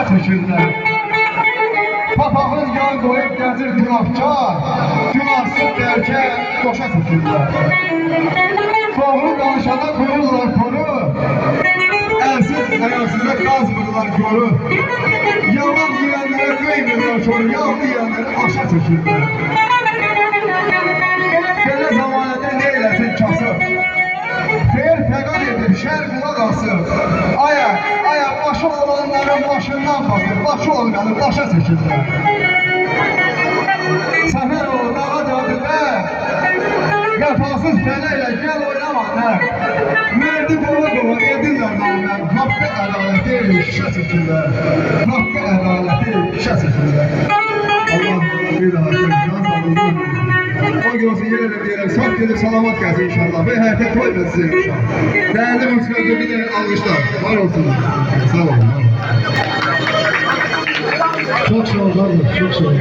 aşağı çəkirlər. Papağın yan qoyub gəzir günahkar, günahsız dərkə boşa çəkirlər. Doğru danışana qoyurlar koru, əlsiz ayarsıza qazmırlar koru. Yalan yiyənlərə qeymırlar koru, yalan yiyənlərə aşağı çəkirlər. Belə zamanədə ne eləsin kasıb? Xeyr fəqat edir, şər qulaq asır. Aya, başı olanların başından basır, başı olmayanı başa çəkirlər. Səfər o, dağa cadüdə, vəfasız fələklə gəl oynama nə? Mərdi qova edirlər namən, haqqı ədaləti şişə çəkirlər. Haqqı ədaləti şişə çəkirlər. Allah bir daha can sağlığını o gözü yerine diyerek çok gelip salamat gelsin inşallah ve həyətə toy etsin inşallah. Değerli musikacı bir de almışlar. Var olsun. Sağ olun. Çok sağ olun. Çok sağ olun.